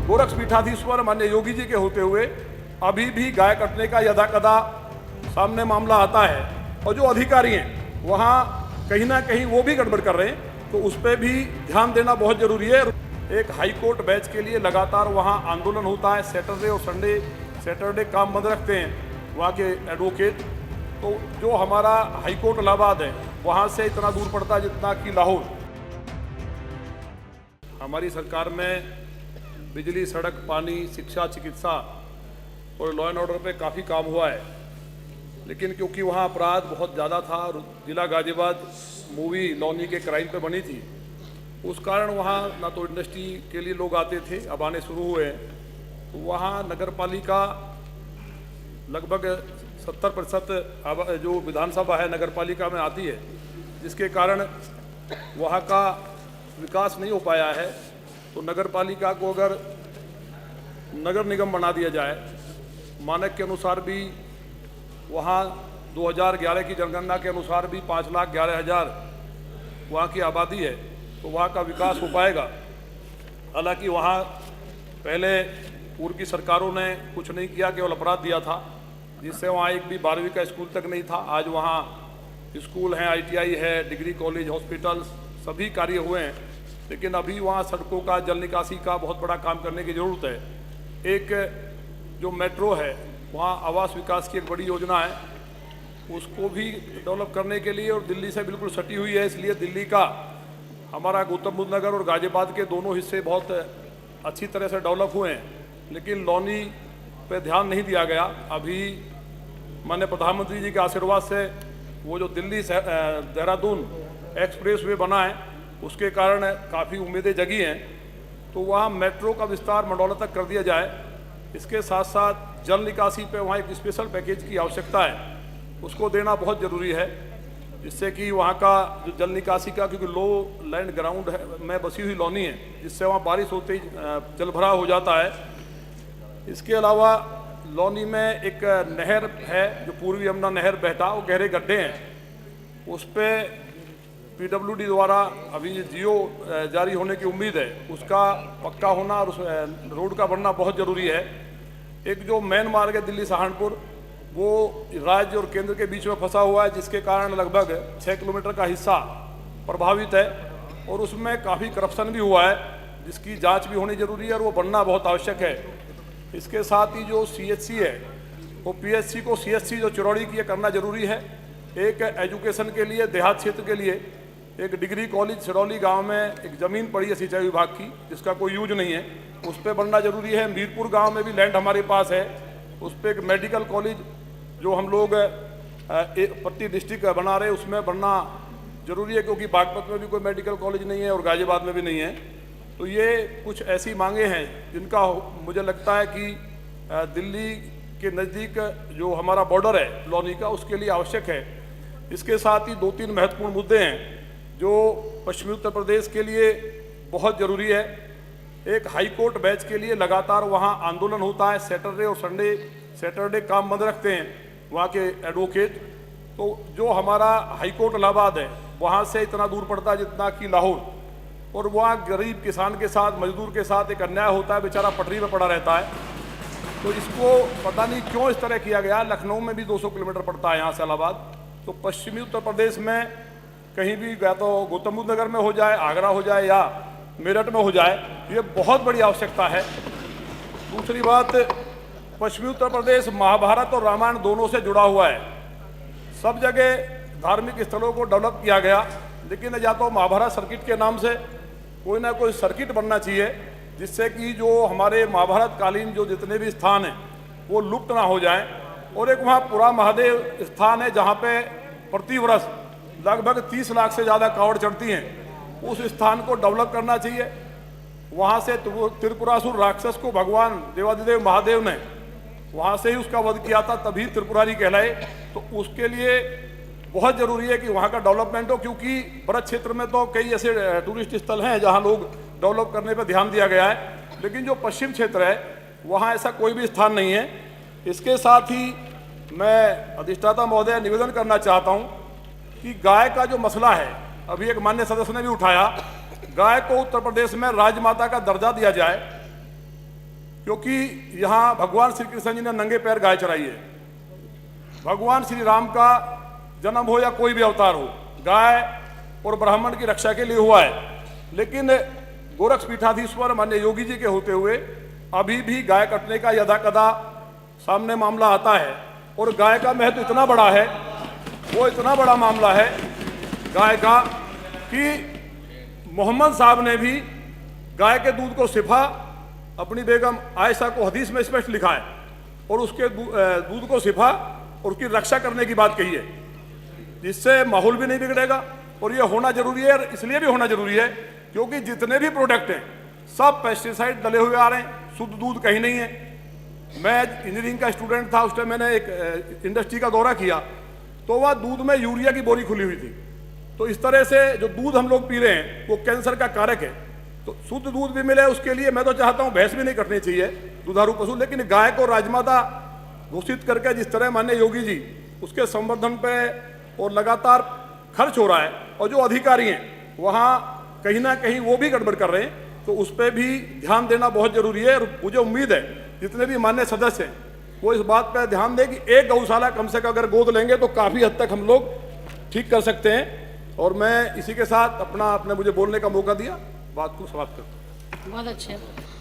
गोरक्षपीठाधीश्वर माननीय योगी जी के होते हुए अभी भी गाय कटने का यदा कदा सामने मामला आता है और जो अधिकारी हैं वहाँ कहीं ना कहीं वो भी गड़बड़ कर रहे हैं, तो उस पर भी ध्यान देना बहुत जरूरी है। एक हाई कोर्ट बैच के लिए लगातार वहाँ आंदोलन होता है, सैटरडे और संडे, सैटरडे काम बंद रखते हैं वहाँ के एडवोकेट। तो जो हमारा हाई कोर्ट इलाहाबाद है वहाँ से इतना दूर पड़ता है जितना कि लाहौर। हमारी सरकार में बिजली, सड़क, पानी, शिक्षा, चिकित्सा और लॉ एंड ऑर्डर पे काफ़ी काम हुआ है, लेकिन क्योंकि वहाँ अपराध बहुत ज़्यादा था और जिला गाजियाबाद मूवी लौनी के क्राइम पे बनी थी, उस कारण वहाँ ना तो इंडस्ट्री के लिए लोग आते थे, अब आने शुरू हुए हैं। तो वहाँ नगर पालिका लगभग 70% जो विधानसभा है नगर पालिका में आती है, जिसके कारण वहाँ का विकास नहीं हो पाया है। तो नगर पालिका को अगर नगर निगम बना दिया जाए, मानक के अनुसार भी वहाँ 2011 की जनगणना के अनुसार भी 5,11,000 वहाँ की आबादी है, तो वहाँ का विकास हो पाएगा। हालांकि वहाँ पहले पूर्व की सरकारों ने कुछ नहीं किया, केवल अपराध दिया था, जिससे वहाँ एक भी 12वीं का स्कूल तक नहीं था। आज वहाँ स्कूल हैं, ITI है, डिग्री कॉलेज, हॉस्पिटल, सभी कार्य हुए हैं, लेकिन अभी वहाँ सड़कों का, जल निकासी का बहुत बड़ा काम करने की ज़रूरत है। एक जो मेट्रो है वहाँ आवास विकास की एक बड़ी योजना है, उसको भी डेवलप करने के लिए, और दिल्ली से बिल्कुल सटी हुई है, इसलिए दिल्ली का हमारा गौतम बुद्ध नगर और गाजियाबाद के दोनों हिस्से बहुत अच्छी तरह से डेवलप हुए हैं, लेकिन लौनी पे ध्यान नहीं दिया गया। अभी माननीय प्रधानमंत्री जी के आशीर्वाद से वो जो दिल्ली से देहरादून एक्सप्रेस वे बना है, उसके कारण काफ़ी उम्मीदें जगी हैं। तो वहाँ मेट्रो का विस्तार मंडौला तक कर दिया जाए। इसके साथ साथ जल निकासी पे वहाँ एक स्पेशल पैकेज की आवश्यकता है, उसको देना बहुत ज़रूरी है, जिससे कि वहाँ का जो जल निकासी का, क्योंकि लो लैंड ग्राउंड है में बसी हुई लौनी है, जिससे वहाँ बारिश होते ही जल भराव हो जाता है। इसके अलावा लौनी में एक नहर है जो पूर्वी यमुना नहर बहता, वो गहरे गड्ढे हैं, उस पर PWD द्वारा अभी जियो जारी होने की उम्मीद है, उसका पक्का होना और उस रोड का बनना बहुत ज़रूरी है। एक जो मेन मार्ग है दिल्ली सहारनपुर, वो राज्य और केंद्र के बीच में फंसा हुआ है, जिसके कारण लगभग 6 किलोमीटर का हिस्सा प्रभावित है और उसमें काफ़ी करप्शन भी हुआ है, जिसकी जांच भी होनी जरूरी है और वो बनना बहुत आवश्यक है। इसके साथ ही जो CHC है वो PHC को CHC जो चिरौड़ी की करना जरूरी है। एक एजुकेशन के लिए, देहात क्षेत्र के लिए एक डिग्री कॉलेज सिरौली गांव में एक ज़मीन पड़ी है सिंचाई विभाग की, जिसका कोई यूज नहीं है, उस पर बनना जरूरी है। मीरपुर गांव में भी लैंड हमारे पास है, उस पर एक मेडिकल कॉलेज जो हम लोग प्रति डिस्ट्रिक्ट बना रहे हैं, उसमें बनना जरूरी है, क्योंकि बागपत में भी कोई मेडिकल कॉलेज नहीं है और गाजियाबाद में भी नहीं है। तो ये कुछ ऐसी मांगे हैं जिनका मुझे लगता है कि दिल्ली के नज़दीक जो हमारा बॉर्डर है लौनी का, उसके लिए आवश्यक है। इसके साथ ही 2-3 महत्वपूर्ण मुद्दे हैं जो पश्चिमी उत्तर प्रदेश के लिए बहुत ज़रूरी है। एक हाई कोर्ट बैच के लिए लगातार वहाँ आंदोलन होता है, सैटरडे और संडे, सैटरडे काम बंद रखते हैं वहाँ के एडवोकेट। तो जो हमारा हाई कोर्ट इलाहाबाद है वहाँ से इतना दूर पड़ता है जितना कि लाहौर, और वहाँ गरीब किसान के साथ, मजदूर के साथ एक अन्याय होता है, बेचारा पटरी में पड़ा रहता है। तो इसको पता नहीं क्यों इस तरह किया गया। लखनऊ में भी 200 किलोमीटर पड़ता है यहाँ से इलाहाबाद। तो पश्चिमी उत्तर प्रदेश में कहीं भी, या तो गौतम बुद्ध नगर में हो जाए, आगरा हो जाए या मेरठ में हो जाए, ये बहुत बड़ी आवश्यकता है। दूसरी बात, पश्चिमी उत्तर प्रदेश महाभारत और रामायण दोनों से जुड़ा हुआ है। सब जगह धार्मिक स्थलों को डेवलप किया गया, लेकिन या तो महाभारत सर्किट के नाम से कोई ना कोई सर्किट बनना चाहिए, जिससे कि जो हमारे महाभारत कालीन जो जितने भी स्थान हैं वो लुप्त ना हो जाएं। और एक वहाँ पूरा महादेव स्थान है जहाँ पे प्रतिवर्ष लगभग 30 लाख से ज़्यादा कावड़ चढ़ती हैं, उस स्थान को डेवलप करना चाहिए। वहाँ से त्रिपुरासुर राक्षस को भगवान देवादिदेव महादेव ने वहाँ से ही उसका वध किया था, तभी त्रिपुरारी कहलाए। तो उसके लिए बहुत ज़रूरी है कि वहाँ का डेवलपमेंट हो, क्योंकि ब्रज क्षेत्र में तो कई ऐसे टूरिस्ट स्थल हैं जहाँ लोग डेवलप करने पर ध्यान दिया गया है, लेकिन जो पश्चिम क्षेत्र है वहाँ ऐसा कोई भी स्थान नहीं है। इसके साथ ही मैं अधिष्ठाता महोदय निवेदन करना चाहता हूँ कि गाय का जो मसला है, अभी एक माननीय सदस्य ने भी उठाया, गाय को उत्तर प्रदेश में राजमाता का दर्जा दिया जाए। क्योंकि यहाँ भगवान श्री कृष्ण जी ने नंगे पैर गाय चराई है। भगवान श्री राम का जन्म हो या कोई भी अवतार हो, गाय और ब्राह्मण की रक्षा के लिए हुआ है। लेकिन गोरक्ष पीठाधीश्वर मान्य योगी जी के होते हुए अभी भी गाय कटने का यदा कदा सामने मामला आता है। और गाय का महत्व इतना बड़ा है, वो इतना बड़ा मामला है गाय का, कि मोहम्मद साहब ने भी गाय के दूध को सिफा अपनी बेगम आयशा को हदीस में स्पष्ट लिखा है, और उसके दूध को सिफा और उसकी रक्षा करने की बात कही है, जिससे माहौल भी नहीं बिगड़ेगा। और ये होना जरूरी है, इसलिए भी होना जरूरी है क्योंकि जितने भी प्रोडक्ट हैं सब पेस्टिसाइड डले हुए आ रहे हैं, शुद्ध दूध कहीं नहीं है। मैं इंजीनियरिंग का स्टूडेंट था, उस टाइम मैंने एक इंडस्ट्री का दौरा किया तो वह दूध में यूरिया की बोरी खुली हुई थी। तो इस तरह से जो दूध हम लोग पी रहे हैं वो कैंसर का कारक है। तो शुद्ध दूध भी मिले उसके लिए मैं तो चाहता हूँ भैंस भी नहीं कटनी चाहिए, दुधारू पशु, लेकिन गाय को राजमाता घोषित करके जिस तरह माननीय योगी जी उसके संवर्धन पे और लगातार खर्च हो रहा है, और जो अधिकारी हैं वहाँ कहीं ना कहीं वो भी गड़बड़ कर रहे हैं, तो उस पर भी ध्यान देना बहुत जरूरी है। और मुझे उम्मीद है जितने भी मान्य सदस्य हैं वो इस बात पर ध्यान दें कि एक गौशाला कम से कम अगर गोद लेंगे तो काफ़ी हद तक हम लोग ठीक कर सकते हैं। और मैं इसी के साथ आपने मुझे बोलने का मौका दिया, बात को समाप्त करता हूँ। बहुत अच्छे।